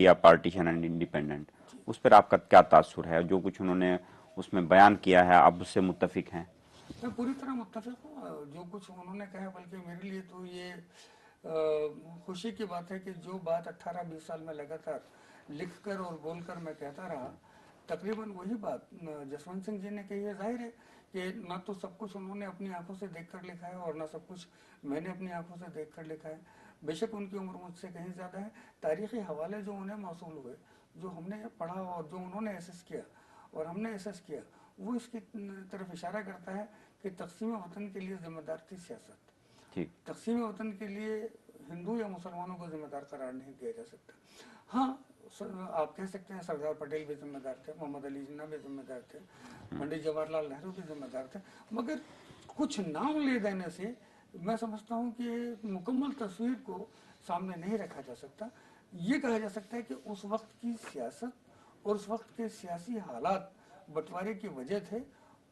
کیا partition and independent, اس پر آپ کا کیا تاثر ہے؟ جو کچھ انہوں نے اس میں بیان کیا ہے آپ اس سے متفق ہیں؟ میں پوری طرح متفق ہوں جو کچھ انہوں نے کہا، بلکہ میرے لیے تو یہ خوشی کی بات ہے کہ جو بات 18-20 سال میں لگاتار لکھ کر اور بول کر میں کہتا رہا، تقریباً وہی بات جسونت سنگھ جی نے کہی ہے۔ ظاہر ہے کہ نہ تو سب کچھ انہوں نے اپنی آنکھوں سے دیکھ کر لکھا ہے اور نہ سب کچھ میں نے اپنی آنکھوں سے دیکھ کر لکھا ہے۔ بے شک ان کی عمر مجھ سے کہیں زیادہ ہے، تاریخی حوالے جو انہیں موصول ہوئے، جو ہم نے پڑھا اور جو انہوں نے ایسس کیا اور ہم نے ایسس کیا، وہ اس کی طرف اشارہ کرتا ہے کہ تقسیم وطن کے لیے ذمہ دار تھی سیاست۔ ٹھیک، تقسیم وطن کے لیے ہندو یا مسلمانوں کو ذمہ دار قرار نہیں دیا جا سکتا۔ ہاں، آپ کہہ سکتے ہیں سردار پٹیل بھی ذمہ دار تھے، محمد علی جناح بھی ذمہ دار تھے، پنڈت جواہر لال نہرو بھی ذمہ دار تھے، مگر کچھ نام لے دینے سے میں سمجھتا ہوں کہ مکمل تصویر کو سامنے نہیں رکھا جا سکتا۔ یہ کہا جا سکتا ہے کہ اس وقت کی سیاست اور اس وقت کے سیاسی حالات بٹوارے کی وجہ تھے،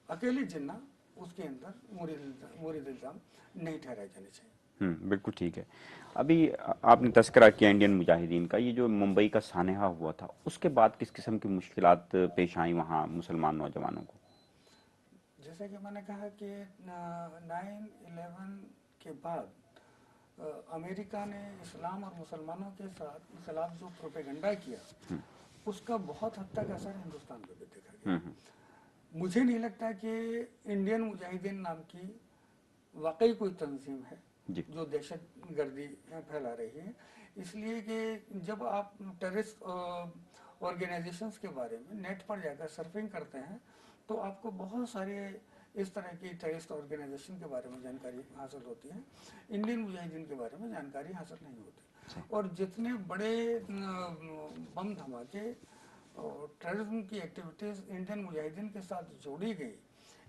اکیلے جناح اس کے اندر مورد الزام نہیں ٹھہرائے جانے چاہیے۔ بالکل ٹھیک ہے۔ ابھی آپ نے تذکرہ کیا انڈین مجاہدین کا، یہ جو ممبئی کا سانحہ ہوا تھا اس کے بعد کس قسم کی مشکلات پیش آئیں وہاں مسلمان نوجوانوں کو؟ جیسا کہ میں نے کہا کہ 9/11 کے بعد امریکہ نے اسلام اور مسلمانوں کے خلاف جو پروپیگنڈا کیا، اس کا بہت حد تک اثر ہندوستان میں بھی دیکھا گیا۔ مجھے نہیں لگتا کہ انڈین مجاہدین نام کی واقعی کوئی تنظیم ہے جو دہشت گردی پھیلا رہی ہے، اس لیے کہ جب آپ ٹیررسٹ آرگنائزیشنز کے بارے میں نیٹ پر جا کر سرفنگ کرتے ہیں تو آپ کو بہت سارے اس طرح کی ٹیررسٹ آرگنائزیشن کے بارے میں جانکاری حاصل ہوتی ہے، انڈین مجاہدین کے بارے میں جانکاری حاصل نہیں ہوتی۔ اور جتنے بڑے بم دھماکے اور ٹیررزم کی ایکٹیویٹیز انڈین مجاہدین کے ساتھ جوڑی گئی،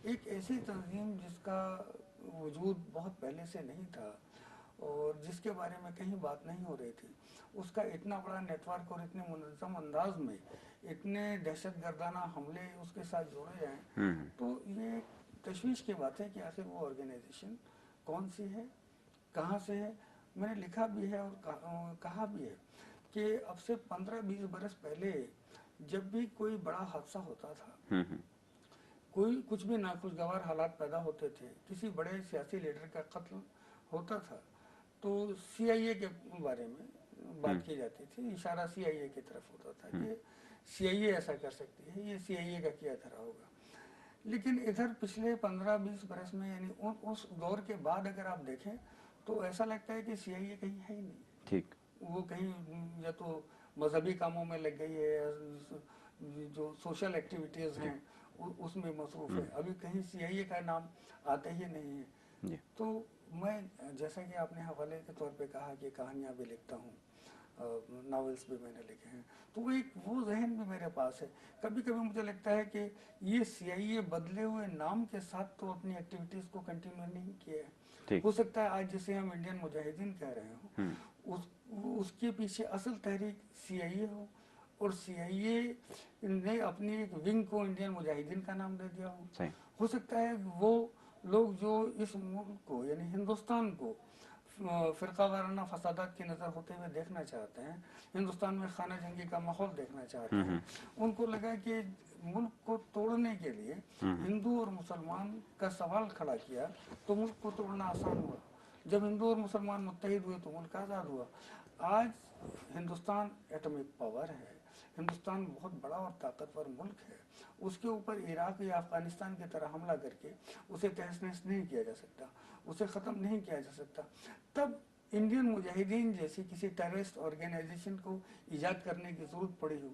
ایک ایسی تنظیم جس کا وجود بہت پہلے سے نہیں تھا اور جس کے بارے میں کہیں بات نہیں ہو رہی تھی، اس کا اتنا بڑا نیٹ ورک اور اتنے منظم انداز میں اتنے دہشت گردانہ حملے اس کے ساتھ جوڑے جائیں، تو یہ تشویش کی بات ہے کہ آخر وہ آرگنائزیشن کون سی ہے، کہاں سے ہے۔ میں نے لکھا بھی ہے اور کہا بھی ہے کہ اب سے 15-20 برس پہلے جب بھی کوئی بڑا حادثہ ہوتا تھا، کوئی کچھ بھی ناخوشگوار حالات پیدا ہوتے تھے، کسی بڑے سیاسی لیڈر کا قتل ہوتا تھا، تو CIA کے بارے میں بات کی جاتی تھی، اشارہ CIA کی طرف ہوتا تھا کہ CIA ایسا کر سکتی ہے، یہ CIA کا کیا دھرا ہوگا۔ لیکن ادھر پچھلے 15-20 برس میں، یعنی اس دور کے بعد اگر آپ دیکھیں تو ایسا لگتا ہے کہ CIA کہیں ہے ہی نہیں۔ ٹھیک، وہ کہیں یا تو مذہبی کاموں میں لگ گئی ہے، جو سوشل ایکٹیویٹیز ہیں اس میں مصروف ہے، ابھی کہیں CIA کا نام آتا ہی نہیں ہے۔ تو میں جیسا کہ آپ نے حوالے کے طور پہ کہا کہ کہانیاں بھی لکھتا ہوں، ناولس بھی میں نے لکھے ہیں، تو وہ ذہن بھی میرے پاس ہے۔ کبھی کبھی مجھے لگتا ہے کہ یہ CIA بدلے ہوئے نام کے ساتھ تو اپنی ایکٹیویٹیز کو کنٹینیو نہیں کیا ہے۔ ہو سکتا ہے آج جسے ہم انڈین مجاہدین کہہ رہے ہوں، اس کے پیچھے اصل تحریک CIA ہو اور CIA نے اپنی ایک ونگ کو انڈین مجاہدین کا نام دے دیا ہو سکتا ہے وہ لوگ جو اس ملک کو یعنی ہندوستان کو فرقہ وارانہ فسادات کی نظر ہوتے ہوئے دیکھنا چاہتے ہیں، ہندوستان میں خانہ جنگی کا ماحول دیکھنا چاہتے ہیں، ان کو لگا کہ ملک کو توڑنے کے لیے ہندو اور مسلمان کا سوال کھڑا کیا تو ملک کو توڑنا آسان ہوا۔ جب ہندو اور مسلمان متحد ہوئے تو ملک آزاد ہوا۔ آج ہندوستان ایٹمک پاور ہے، ہندوستان بہت بڑا اور طاقتور ملک ہے، اس کے اوپر عراق یا افغانستان کی طرح حملہ کر کے اسے تہس نہس نہیں کیا جا سکتا، اسے ختم نہیں کیا جا سکتا۔ تب انڈین مجاہدین جیسی کسی ٹیررسٹ آرگنائزیشن کو ایجاد کرنے کی ضرورت پڑی ہو۔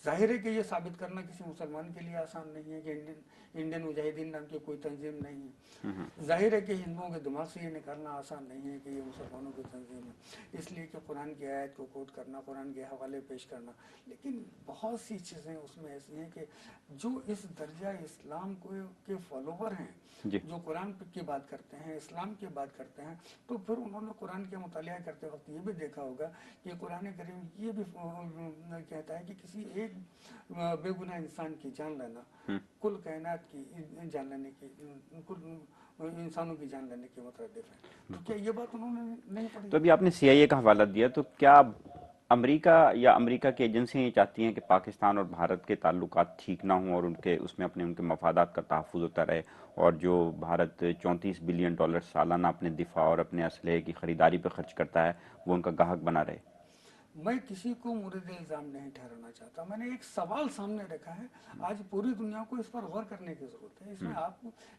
ظاہر ہے کہ یہ ثابت کرنا کسی مسلمان کے لیے آسان نہیں ہے کہ انڈین مجاہدین نام کی کوئی تنظیم نہیں ہے۔ ظاہر ہے کہ ہندوؤں کے دماغ سے یہ نکالنا آسان نہیں ہے کہ یہ مسلمانوں کی تنظیم ہے، اس لیے کہ قرآن کی آیت کو کوٹ کرنا، قرآن کے حوالے پیش کرنا، لیکن بہت سی چیزیں اس میں ایسی ہیں کہ جو اس درجہ اسلام کے فالوور ہیں، جو قرآن کی بات کرتے ہیں، اسلام کی بات کرتے ہیں، تو پھر انہوں نے قرآن کے مطالعہ کرتے وقت یہ بھی دیکھا ہوگا کہ قرآن کریم یہ بھی کہتا ہے کہ کسی ایک بے گناہ انسان کی جان لینا کل کائنات کی جان لینے کی، کل انسانوں کی جان لینے کے مترادف ہے۔ تو کیا یہ بات انہوں نے نہیں پڑھی؟ تو ابھی آپ نے CIA کا حوالہ دیا، تو کیا امریکہ یا امریکہ کی ایجنسیاں یہ چاہتی ہیں کہ پاکستان اور بھارت کے تعلقات ٹھیک نہ ہوں اور ان کے مفادات کا تحفظ ہوتا رہے، اور جو بھارت 34 بلین ڈالر سالانہ اپنے دفاع اور اپنے اسلحے کی خریداری پہ خرچ کرتا ہے وہ ان کا گاہک بنا رہے۔ میں کسی کو مورد الزام نہیں ٹھہرانا چاہتا، میں نے ایک سوال سامنے رکھا ہے۔ آج پوری دنیا کو اس پر غور کرنے کی ضرورت ہے،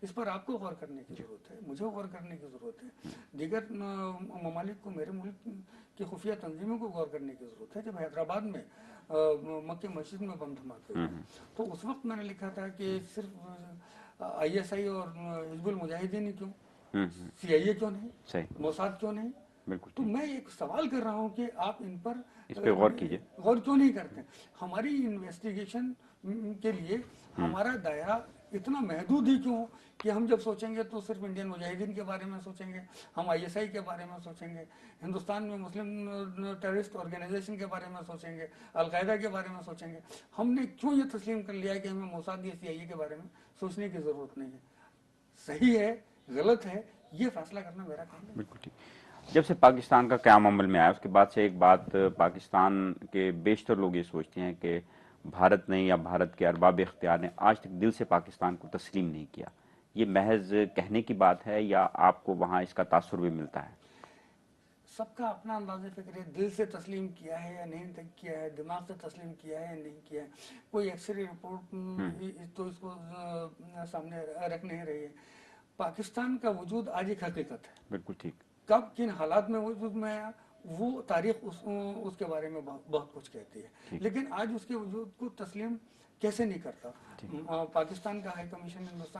اس پر آپ کو غور کرنے کی ضرورت ہے، مجھے غور کرنے کی ضرورت ہے، دیگر ممالک کو، میرے ملک کی خفیہ تنظیموں کو غور کرنے کی ضرورت ہے۔ جب حیدرآباد میں مکہ مسجد میں بم دھماکے ہوئے تو اس وقت میں نے لکھا تھا کہ صرف آئی ایس آئی اور حزب المجاہدین ہی کیوں، سی آئی اے کیوں نہیں، صحیح، موساد کیوں نہیں؟ بالکل تو ٹھیک، میں ایک سوال کر رہا ہوں کہ آپ ان پر اس پہ غور کیجئے۔ غور کیوں نہیں کرتے؟ ہماری انویسٹیگیشن کے لیے ہمارا دائرہ اتنا محدود ہی کیوں کہ ہم جب سوچیں گے تو صرف انڈین مجاہدین کے بارے میں سوچیں گے، ہم آئی ایس آئی کے بارے میں سوچیں گے، ہندوستان میں مسلم ٹیررسٹ آرگنائزیشن کے بارے میں سوچیں گے، القاعدہ کے بارے میں سوچیں گے۔ ہم نے کیوں یہ تسلیم کر لیا کہ ہمیں موساد یا سی آئی اے کے بارے میں سوچنے کی ضرورت نہیں ہے؟ صحیح ہے، غلط ہے، یہ فیصلہ کرنا میرا کام ہے۔ بالکل ٹھیک۔ جب سے پاکستان کا قیام عمل میں آیا اس کے بعد سے ایک بات پاکستان کے بیشتر لوگ یہ سوچتے ہیں کہ بھارت نے یا بھارت کے ارباب اختیار نے آج تک دل سے پاکستان کو تسلیم نہیں کیا۔ یہ محض کہنے کی بات ہے یا آپ کو وہاں اس کا تاثر بھی ملتا ہے؟ سب کا اپنا انداز فکر ہے، دل سے تسلیم کیا ہے یا نہیں کیا ہے، دماغ سے تسلیم کیا ہے یا نہیں کیا ہے، کوئی ایکسرے رپورٹ تو اس کو سامنے رکھ نہیں رہی ہے۔ پاکستان کا وجود آج ایک حقیقت ہے، بالکل ٹھیک، کب کن حالات میں وجود میں آیا وہ تاریخ اس کے بارے میں بہت کچھ کہتی ہے، لیکن آج اس کے وجود کو تسلیم کیسے نہیں کرتا؟ پاکستان کا ہائی کمیشن ہندوستان